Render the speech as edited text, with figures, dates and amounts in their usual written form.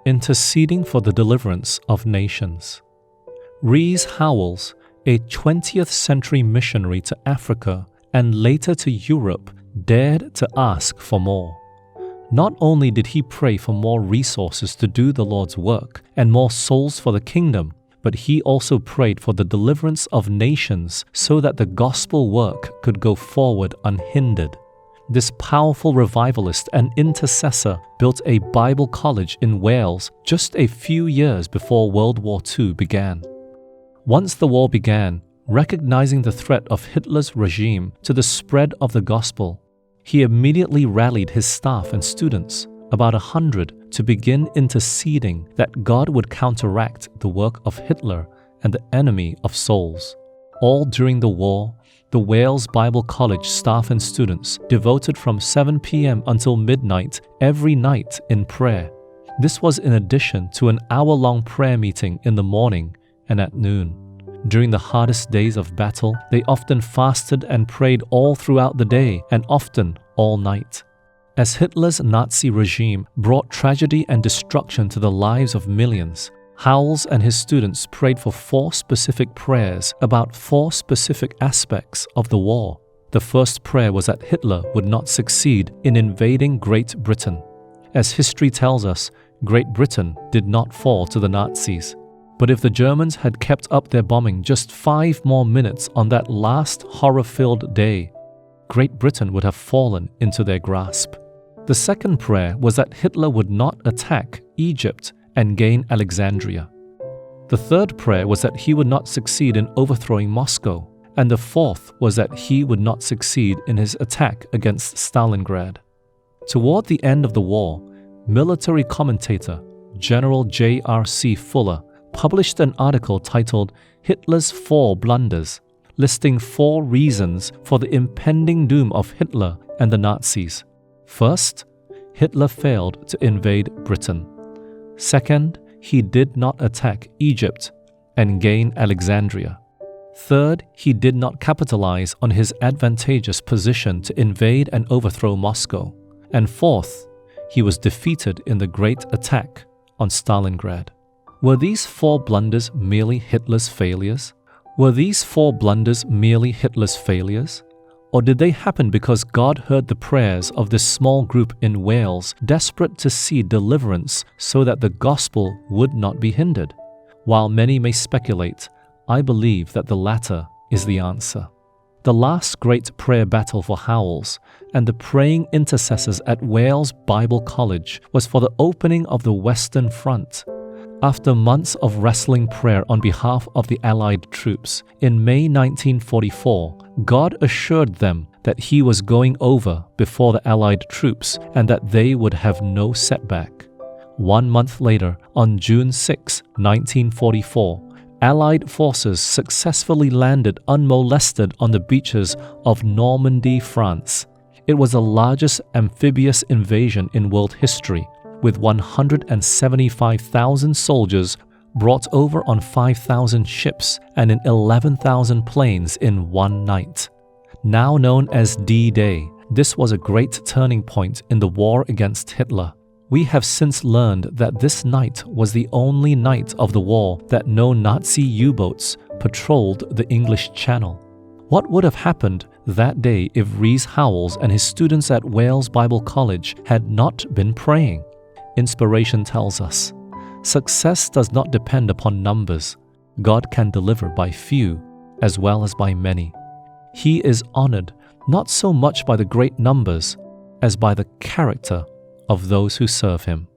Interceding for the Deliverance of Nations. Rees Howells, a 20th century missionary to Africa and later to Europe, dared to ask for more. Not only did he pray for more resources to do the Lord's work and more souls for the kingdom, but he also prayed for the deliverance of nations so that the gospel work could go forward unhindered. This powerful revivalist and intercessor built a Bible college in Wales just a few years before World War II began. Once the war began, recognizing the threat of Hitler's regime to the spread of the gospel, he immediately rallied his staff and students, about 100, to begin interceding that God would counteract the work of Hitler and the enemy of souls. All during the war, the Wales Bible College staff and students devoted from 7 p.m. until midnight every night in prayer. This was in addition to an hour-long prayer meeting in the morning and at noon. During the hardest days of battle, they often fasted and prayed all throughout the day and often all night. As Hitler's Nazi regime brought tragedy and destruction to the lives of millions, Howells and his students prayed for 4 specific prayers about 4 specific aspects of the war. The first prayer was that Hitler would not succeed in invading Great Britain. As history tells us, Great Britain did not fall to the Nazis. But if the Germans had kept up their bombing just 5 more minutes on that last horror-filled day, Great Britain would have fallen into their grasp. The second prayer was that Hitler would not attack Egypt and gain Alexandria. The third prayer was that he would not succeed in overthrowing Moscow, and the fourth was that he would not succeed in his attack against Stalingrad. Toward the end of the war, military commentator General J.R.C. Fuller published an article titled Hitler's 4 Blunders, listing 4 reasons for the impending doom of Hitler and the Nazis. First, Hitler failed to invade Britain. Second, he did not attack Egypt and gain Alexandria. Third, he did not capitalize on his advantageous position to invade and overthrow Moscow. And fourth, he was defeated in the Great Attack on Stalingrad. Were these 4 blunders merely Hitler's failures? Or did they happen because God heard the prayers of this small group in Wales, desperate to see deliverance so that the gospel would not be hindered? While many may speculate, I believe that the latter is the answer. The last great prayer battle for Howells and the praying intercessors at Wales Bible College was for the opening of the Western Front. After months of wrestling prayer on behalf of the Allied troops, in May 1944, God assured them that he was going over before the Allied troops and that they would have no setback. 1 month later, on June 6, 1944, Allied forces successfully landed unmolested on the beaches of Normandy, France. It was the largest amphibious invasion in world history, with 175,000 soldiers brought over on 5,000 ships and in 11,000 planes in one night. Now known as D-Day, this was a great turning point in the war against Hitler. We have since learned that this night was the only night of the war that no Nazi U-boats patrolled the English Channel. What would have happened that day if Rees Howells and his students at Wales Bible College had not been praying? Inspiration tells us, success does not depend upon numbers. God can deliver by few as well as by many. He is honored not so much by the great numbers as by the character of those who serve him.